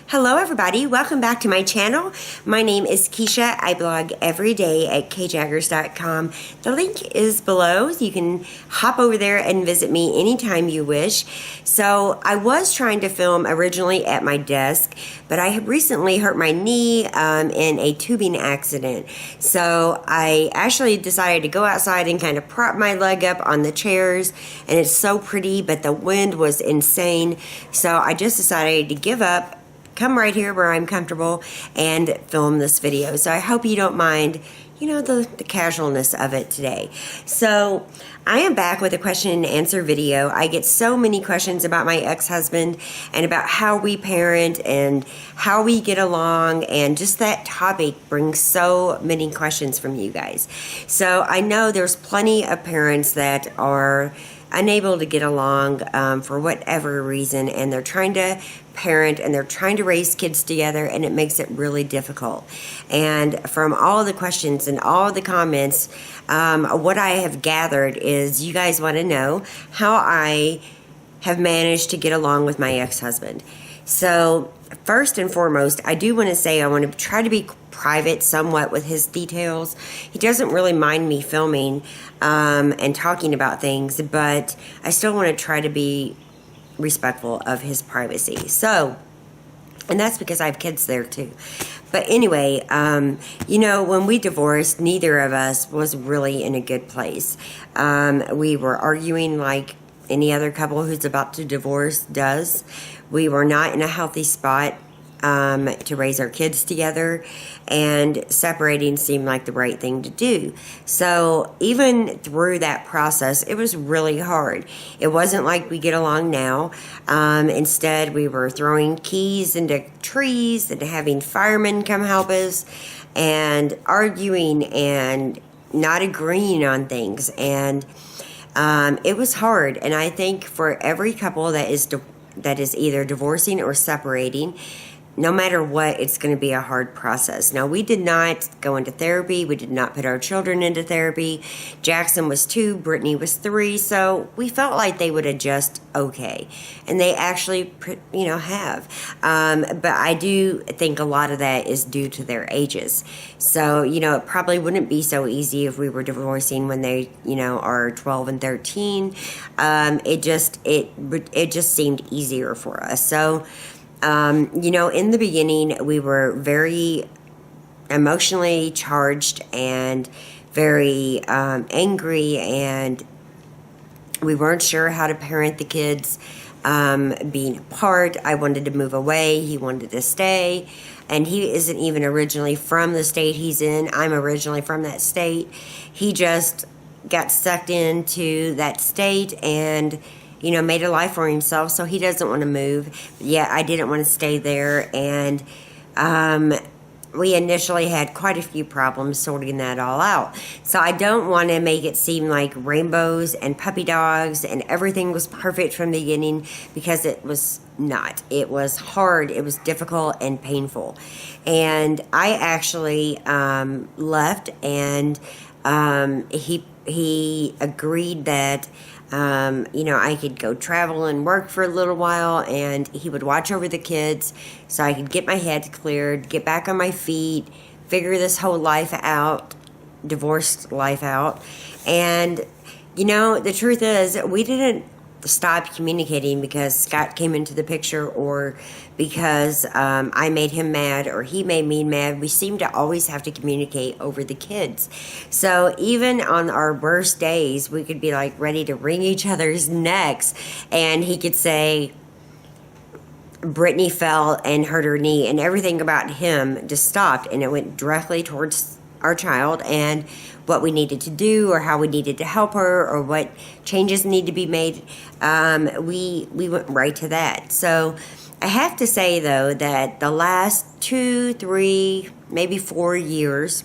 Hello everybody, welcome back to my channel. My name is Kisha. I blog every day at kjaggers.com. The link is below. You can hop over there and visit me anytime you wish. So I was trying to film originally at my desk, but I have recently hurt my knee in a tubing accident. So I actually decided to go outside and kind of prop my leg up on the chairs, and it's so pretty, but the wind was insane. So I just decided to give up, come right here where I'm comfortable and film this video. So I hope you don't mind, the casualness of it today. So I am back with a question and answer video. I get so many questions about my ex-husband and about how we parent and how we get along, and just that topic brings so many questions from you guys. So I know there's plenty of parents that are unable to get along for whatever reason, and they're trying to parent and they're trying to raise kids together, and it makes it really difficult. And from all the questions and all the comments, what I have gathered is you guys want to know how I have managed to get along with my ex-husband. So first and foremost, I do want to say I want to try to be private somewhat with his details. He doesn't really mind me filming and talking about things, but I still want to try to be respectful of his privacy. So, and that's because I have kids there too. But anyway, when we divorced, neither of us was really in a good place. We were arguing like any other couple who's about to divorce does. We were not in a healthy spot to raise our kids together, and separating seemed like the right thing to do. So even through that process, it was really hard. It wasn't like we get along now. Instead, we were throwing keys into trees and having firemen come help us, and arguing and not agreeing on things. And it was hard. And I think for every couple that is either divorcing or separating, no matter what, it's going to be a hard process. Now, we did not go into therapy. We did not put our children into therapy. Jackson was 2, Brittany was 3, so we felt like they would adjust okay. And they actually, have. But I do think a lot of that is due to their ages. So, it probably wouldn't be so easy if we were divorcing when they, are 12 and 13. It just seemed easier for us. So, in the beginning, we were very emotionally charged and very angry, and we weren't sure how to parent the kids being apart. I wanted to move away. He wanted to stay. And he isn't even originally from the state he's in. I'm originally from that state. He just got sucked into that state and made a life for himself, so he doesn't want to move. Yeah, I didn't want to stay there, and we initially had quite a few problems sorting that all out. So I don't want to make it seem like rainbows and puppy dogs and everything was perfect from the beginning, because it was not. It was hard, it was difficult and painful. And I actually left, and he agreed that I could go travel and work for a little while, and he would watch over the kids so I could get my head cleared, get back on my feet, figure this whole life out, divorced life out. And, the truth is, we didn't stop communicating because Scott came into the picture, or because I made him mad or he made me mad. We seem to always have to communicate over the kids. So even on our worst days, we could be like ready to wring each other's necks, and he could say Brittany fell and hurt her knee, and everything about him just stopped, and it went directly towards our child and what we needed to do, or how we needed to help her, or what changes need to be made. We went right to that. So I have to say, though, that the last 2, 3, maybe 4 years,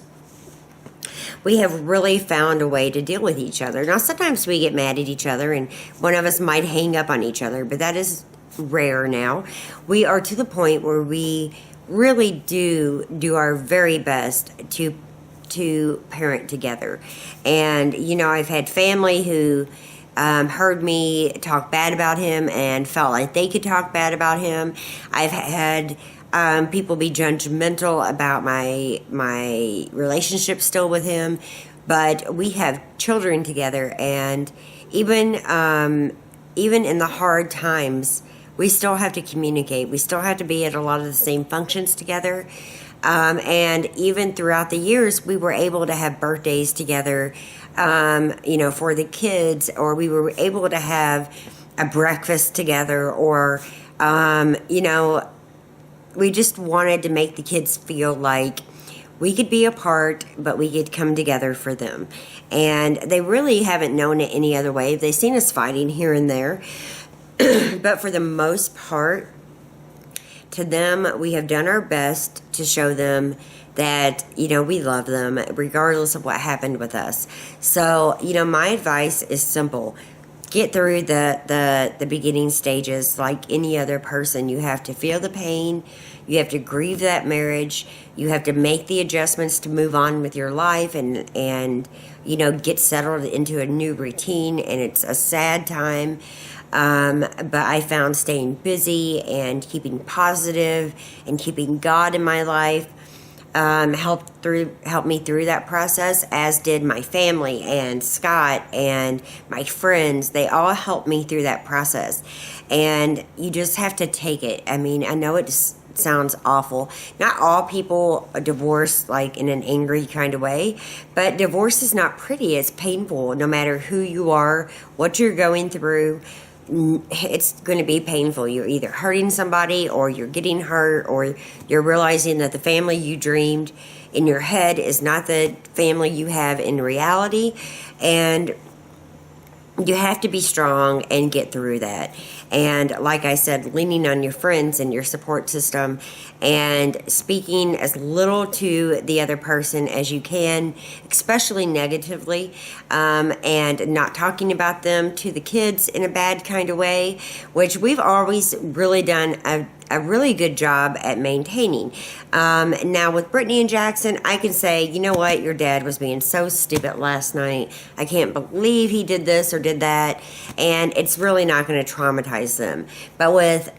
we have really found a way to deal with each other. Now, sometimes we get mad at each other, and one of us might hang up on each other, but that is rare now. We are to the point where we really do our very best to parent together. And I've had family who heard me talk bad about him and felt like they could talk bad about him. I've had people be judgmental about my relationship still with him, but we have children together, and even in the hard times, we still have to communicate. We still have to be at a lot of the same functions together. And even throughout the years, we were able to have birthdays together, for the kids, or we were able to have a breakfast together, or, we just wanted to make the kids feel like we could be apart, but we could come together for them. And they really haven't known it any other way. They've seen us fighting here and there. But for the most part, to them, we have done our best to show them that, we love them regardless of what happened with us. So, my advice is simple. Get through the beginning stages like any other person. You have to feel the pain. You have to grieve that marriage. You have to make the adjustments to move on with your life and get settled into a new routine. And it's a sad time. But I found staying busy and keeping positive and keeping God in my life helped me through that process, as did my family and Scott and my friends. They all helped me through that process. And you just have to take it. I mean, I know it sounds awful. Not all people divorce like in an angry kind of way, but divorce is not pretty. It's painful no matter who you are, what you're going through. It's going to be painful. You're either hurting somebody, or you're getting hurt, or you're realizing that the family you dreamed in your head is not the family you have in reality. And you have to be strong and get through that. And like I said, leaning on your friends and your support system, and speaking as little to the other person as you can, especially negatively, and not talking about them to the kids in a bad kind of way, which we've always really done a really good job at maintaining. Now with Brittany and Jackson, I can say, you know what, your dad was being so stupid last night. I can't believe he did this or did that, and it's really not going to traumatize them. But with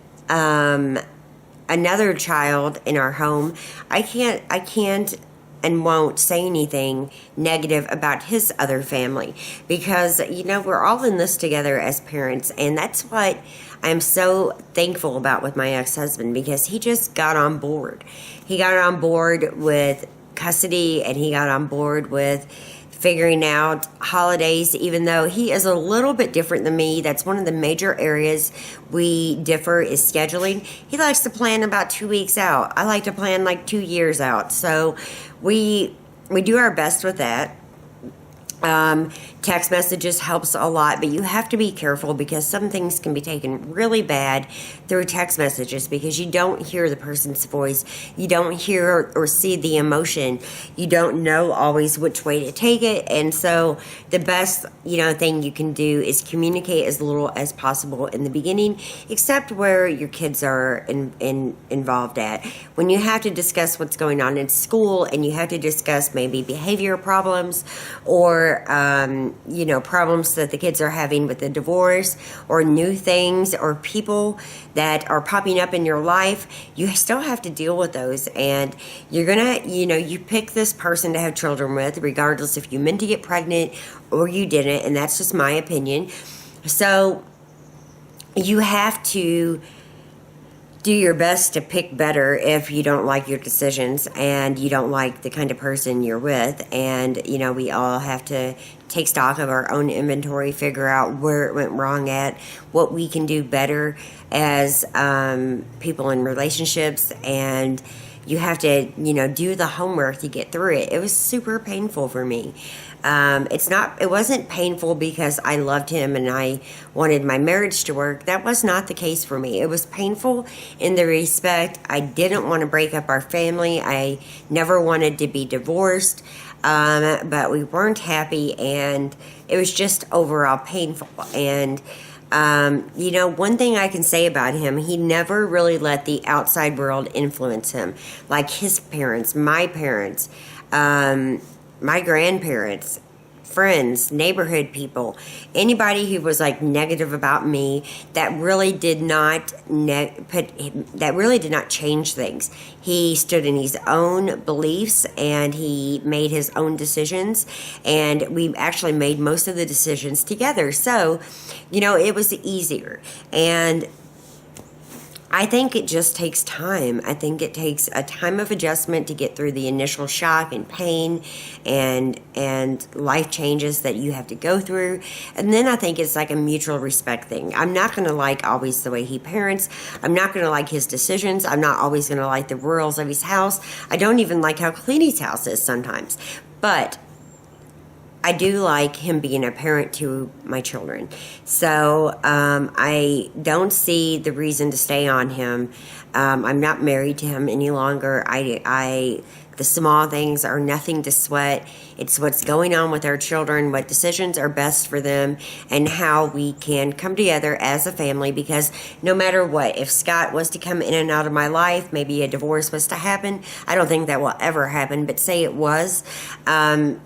another child in our home, I can't and won't say anything negative about his other family, because we're all in this together as parents. And that's what I'm so thankful about with my ex-husband, because he just got on board. He got on board with custody, and he got on board with figuring out holidays, even though he is a little bit different than me. That's one of the major areas we differ, is scheduling. He likes to plan about 2 weeks out. I like to plan like 2 years out. So we do our best with that. Text messages helps a lot, but you have to be careful, because some things can be taken really bad through text messages, because you don't hear the person's voice. You don't hear or see the emotion. You don't know always which way to take it. And so the best, thing you can do is communicate as little as possible in the beginning, except where your kids are involved at. When you have to discuss what's going on in school, and you have to discuss maybe behavior problems, or problems that the kids are having with the divorce, or new things, or people that are popping up in your life, you still have to deal with those. And you're gonna, you pick this person to have children with, regardless if you meant to get pregnant or you didn't. And that's just my opinion. So you have to do your best to pick better if you don't like your decisions and you don't like the kind of person you're with. And, we all have to take stock of our own inventory, figure out where it went wrong at, what we can do better as people in relationships. And you have to, do the homework to get through it. It was super painful for me. It wasn't painful because I loved him and I wanted my marriage to work. That was not the case for me. It was painful in the respect I didn't want to break up our family. I never wanted to be divorced, but we weren't happy, and it was just overall painful. And one thing I can say about him, he never really let the outside world influence him, like his parents, my parents, my grandparents. friends, neighborhood people, anybody who was like negative about me, that really did not change things. He stood in his own beliefs and he made his own decisions, and we actually made most of the decisions together. So, it was easier. And I think it just takes time. I think it takes a time of adjustment to get through the initial shock and pain and life changes that you have to go through. And then I think it's like a mutual respect thing. I'm not going to like always the way he parents. I'm not going to like his decisions. I'm not always going to like the rules of his house. I don't even like how clean his house is sometimes. But I do like him being a parent to my children. So I don't see the reason to stay on him. I'm not married to him any longer. The small things are nothing to sweat. It's what's going on with our children, what decisions are best for them, and how we can come together as a family. Because no matter what, if Scott was to come in and out of my life, maybe a divorce was to happen. I don't think that will ever happen, but say it was. And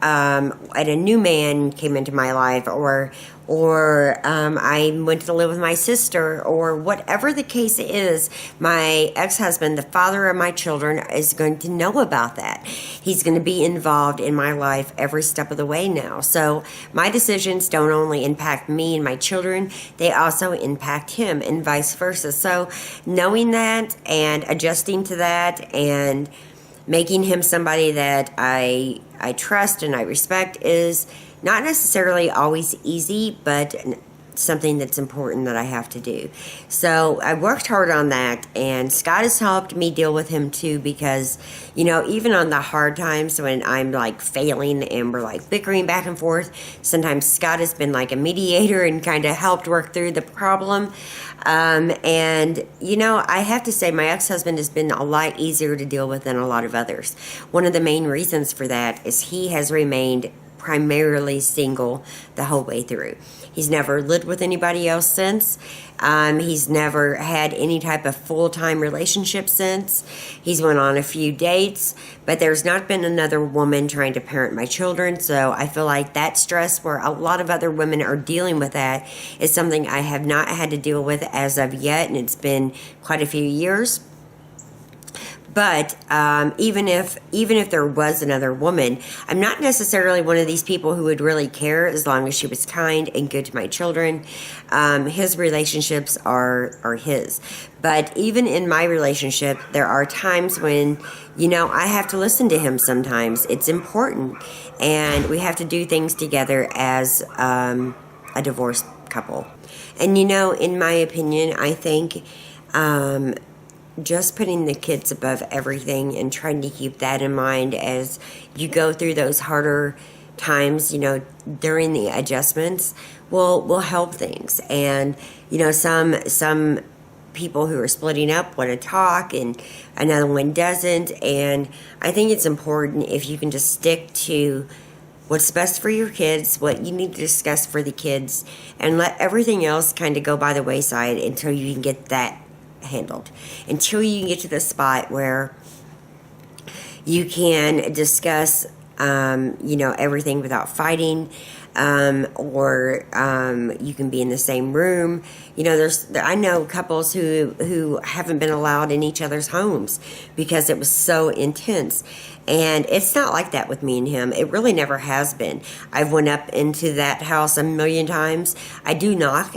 a new man came into my life, or I went to live with my sister, or whatever the case is, my ex-husband, the father of my children, is going to know about that. He's going to be involved in my life every step of the way now. So my decisions don't only impact me and my children, they also impact him, and vice versa. So knowing that and adjusting to that and making him somebody that I trust and I respect is not necessarily always easy, but something that's important that I have to do. So I worked hard on that, and Scott has helped me deal with him too, because, even on the hard times when I'm like failing and we're like bickering back and forth, sometimes Scott has been like a mediator and kind of helped work through the problem. And I have to say my ex-husband has been a lot easier to deal with than a lot of others. One of the main reasons for that is he has remained primarily single the whole way through. He's never lived with anybody else since. He's never had any type of full-time relationship since. He's went on a few dates, but there's not been another woman trying to parent my children. So I feel like that stress, where a lot of other women are dealing with that, is something I have not had to deal with as of yet, and it's been quite a few years. But even if there was another woman, I'm not necessarily one of these people who would really care as long as she was kind and good to my children. His relationships are his. But even in my relationship, there are times when, I have to listen to him sometimes. It's important. And we have to do things together as a divorced couple. And, in my opinion, I think just putting the kids above everything and trying to keep that in mind as you go through those harder times, during the adjustments will help things. And, some people who are splitting up want to talk and another one doesn't. And I think it's important if you can just stick to what's best for your kids, what you need to discuss for the kids, and let everything else kind of go by the wayside until you can get that handled, until you get to the spot where you can discuss everything without fighting, or you can be in the same room. I know couples who haven't been allowed in each other's homes because it was so intense. And it's not like that with me and him. It really never has been. I've went up into that house a million times. I do knock,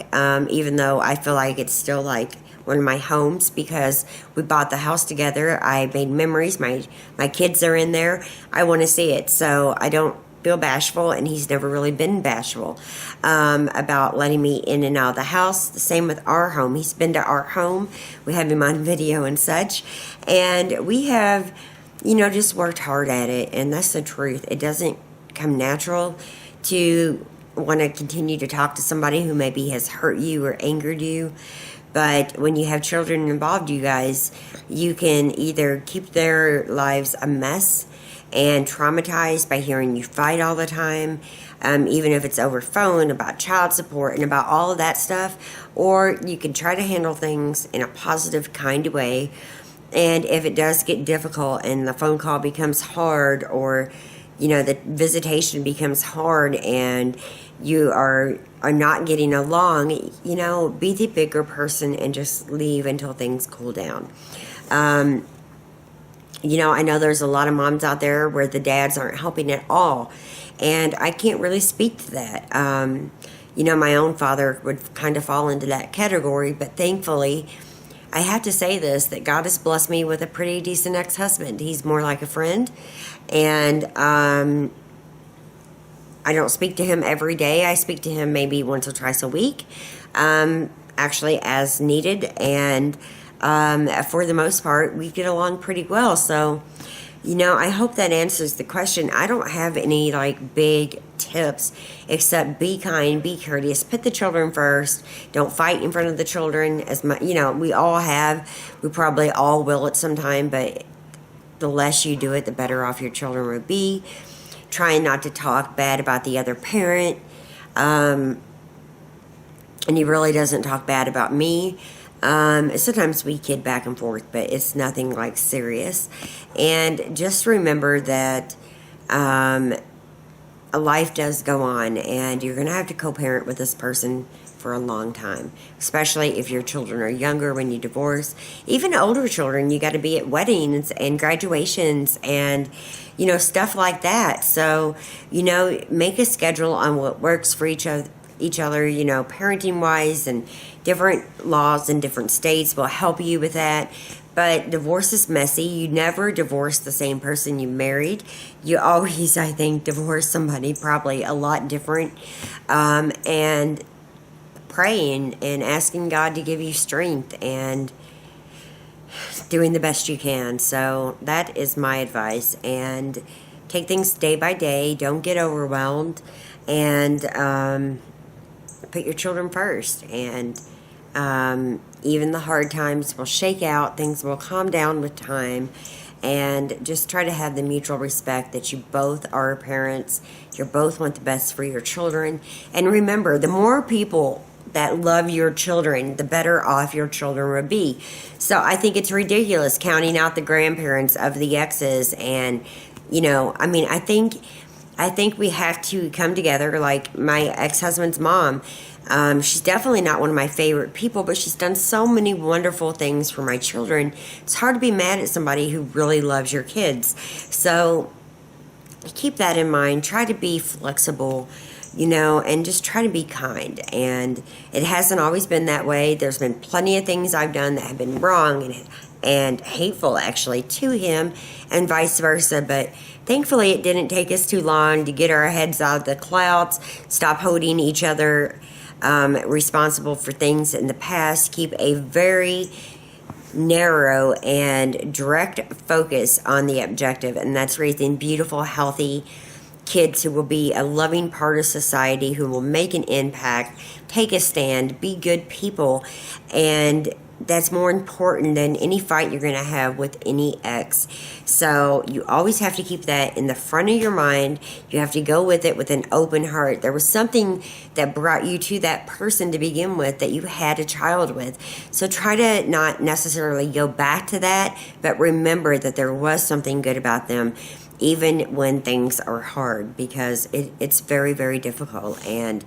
even though I feel like it's still like one of my homes, because we bought the house together. I made memories. My kids are in there. I want to see it. So I don't feel bashful, and he's never really been bashful about letting me in and out of the house. The same with our home. He's been to our home. We have him on video and such. And we have, just worked hard at it. And that's the truth. It doesn't come natural to want to continue to talk to somebody who maybe has hurt you or angered you. But when you have children involved, you guys, you can either keep their lives a mess and traumatized by hearing you fight all the time, even if it's over phone, about child support and about all of that stuff, or you can try to handle things in a positive, kind way. And if it does get difficult and the phone call becomes hard, or the visitation becomes hard and you are not getting along, be the bigger person and just leave until things cool down. I know there's a lot of moms out there where the dads aren't helping at all, and I can't really speak to that. My own father would kind of fall into that category, but thankfully, I have to say this, that God has blessed me with a pretty decent ex-husband. He's more like a friend, and I don't speak to him every day. I speak to him maybe once or twice a week, actually as needed, and for the most part, we get along pretty well. So, I hope that answers the question. I don't have any big tips except be kind, be courteous, put the children first, don't fight in front of the children as much. We all have, we probably all will at some time, but the less you do it, the better off your children will be. Trying not to talk bad about the other parent, and he really doesn't talk bad about me. Sometimes we kid back and forth, but it's nothing serious. And just remember that a life does go on, and you're going to have to co-parent with this person for a long time, especially if your children are younger when you divorce. Even older children, you got to be at weddings and graduations and stuff like that. So make a schedule on what works for each other, parenting wise, and different laws in different states will help you with that. But divorce is messy. You never divorce the same person you married. You always, I think, divorce somebody probably a lot different, and praying and asking God to give you strength and doing the best you can. So that is my advice. And take things day by day. Don't get overwhelmed, and put your children first. And even the hard times will shake out. Things will calm down with time. And just try to have the mutual respect that you both are parents. You both want the best for your children. And remember, the more people that love your children, the better off your children will be. So I think it's ridiculous counting out the grandparents of the exes. And, I think we have to come together. Like my ex-husband's mom, she's definitely not one of my favorite people, but she's done so many wonderful things for my children. It's hard to be mad at somebody who really loves your kids. So keep that in mind. Try to be flexible, and just try to be kind. And it hasn't always been that way. There's been plenty of things I've done that have been wrong and hateful, actually, to him, and vice versa. But thankfully, it didn't take us too long to get our heads out of the clouds, stop holding each other responsible for things in the past, keep a very narrow and direct focus on the objective, and that's raising beautiful, healthy kids who will be a loving part of society, who will make an impact, take a stand, be good people. And that's more important than any fight you're going to have with any ex. So you always have to keep that in the front of your mind. You have to go with it with an open heart. There was something that brought you to that person to begin with that you had a child with. So try to not necessarily go back to that, but remember that there was something good about them, even when things are hard, because it's very, very difficult. And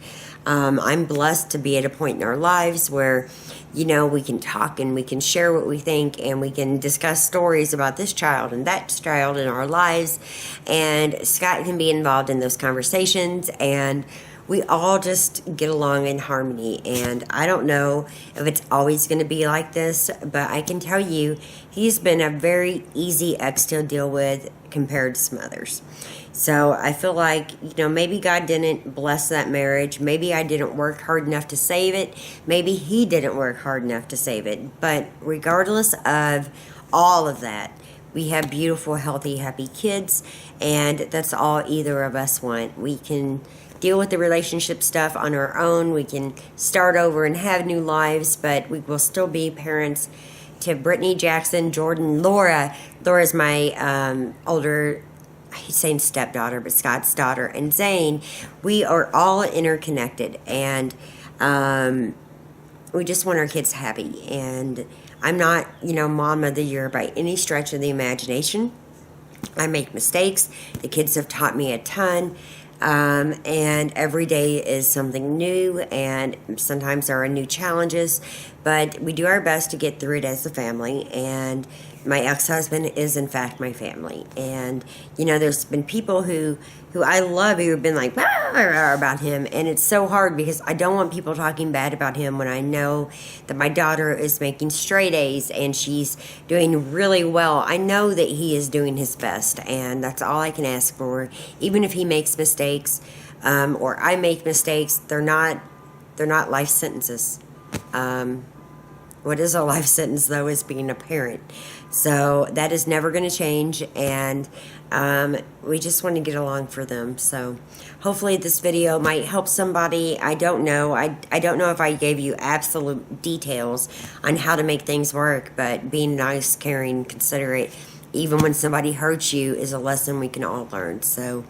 I'm blessed to be at a point in our lives where, we can talk and we can share what we think, and we can discuss stories about this child and that child in our lives. And Scott can be involved in those conversations, and we all just get along in harmony. And I don't know if it's always going to be like this, but I can tell you he's been a very easy ex to deal with compared to some others. So I feel like, maybe God didn't bless that marriage. Maybe I didn't work hard enough to save it. Maybe he didn't work hard enough to save it. But regardless of all of that, we have beautiful, healthy, happy kids. And that's all either of us want. We can deal with the relationship stuff on our own. We can start over and have new lives, but we will still be parents to Brittany, Jackson, Jordan, Laura. Laura's my older, he's saying stepdaughter, but Scott's daughter, and Zane. We are all interconnected, and we just want our kids happy. And I'm not, mom of the year by any stretch of the imagination. I make mistakes. The kids have taught me a ton. And every day is something new, and sometimes there are new challenges, but we do our best to get through it as a family. And my ex-husband is in fact my family. And there's been people who I love who have been like about him, and it's so hard because I don't want people talking bad about him when I know that my daughter is making straight A's and she's doing really well. I know that he is doing his best, and that's all I can ask for. Even if he makes mistakes, or I make mistakes, they're not life sentences. What is a life sentence, though, is being a parent. So that is never going to change, and we just want to get along for them. So hopefully this video might help somebody. I don't know. I don't know if I gave you absolute details on how to make things work, but being nice, caring, considerate, even when somebody hurts you, is a lesson we can all learn. So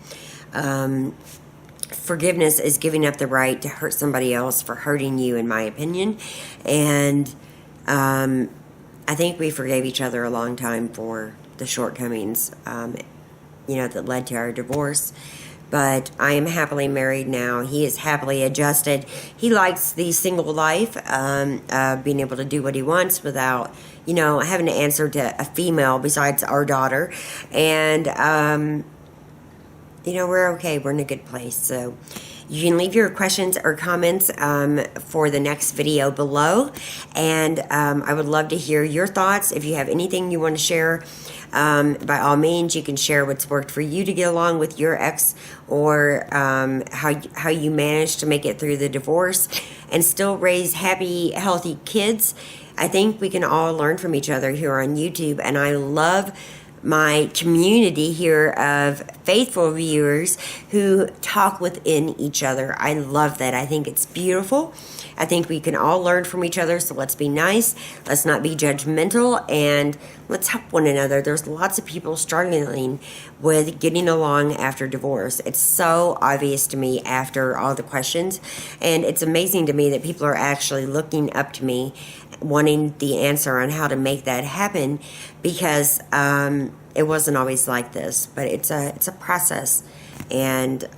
forgiveness is giving up the right to hurt somebody else for hurting you, in my opinion. And I think we forgave each other a long time for the shortcomings, that led to our divorce. But I am happily married now. He is happily adjusted. He likes the single life, being able to do what he wants without, having to answer to a female besides our daughter. And, we're okay. We're in a good place. So you can leave your questions or comments for the next video below. And I would love to hear your thoughts. If you have anything you want to share, by all means, you can share what's worked for you to get along with your ex, or how you managed to make it through the divorce and still raise happy, healthy kids. I think we can all learn from each other here on YouTube, and I love my community here of faithful viewers who talk within each other. I love that. I think it's beautiful. I think we can all learn from each other, so let's be nice. Let's not be judgmental, and let's help one another. There's lots of people struggling with getting along after divorce. It's so obvious to me after all the questions, and it's amazing to me that people are actually looking up to me, wanting the answer on how to make that happen, because it wasn't always like this. But it's a process, and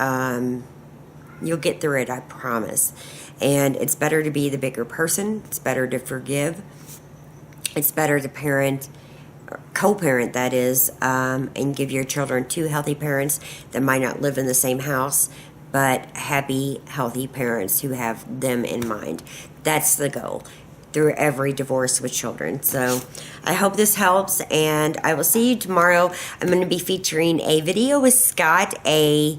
you'll get through it, I promise. And it's better to be the bigger person. It's better to forgive. It's better to parent, co-parent, that is, and give your children two healthy parents that might not live in the same house, but happy, healthy parents who have them in mind. That's the goal through every divorce with children. So I hope this helps, and I will see you tomorrow. I'm going to be featuring a video with Scott, a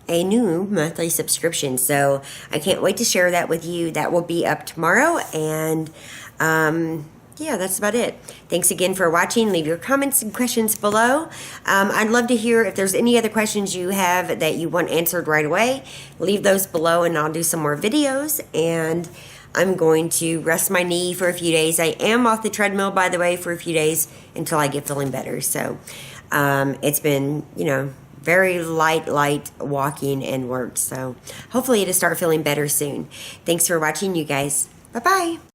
new monthly subscription. So I can't wait to share that with you. That will be up tomorrow. And yeah, that's about it. Thanks again for watching. Leave your comments and questions below. I'd love to hear if there's any other questions you have that you want answered right away. Leave those below, and I'll do some more videos. And I'm going to rest my knee for a few days. I am off the treadmill, by the way, for a few days until I get feeling better. So it's been, very light walking and work. So hopefully it'll start feeling better soon. Thanks for watching, you guys. Bye-bye.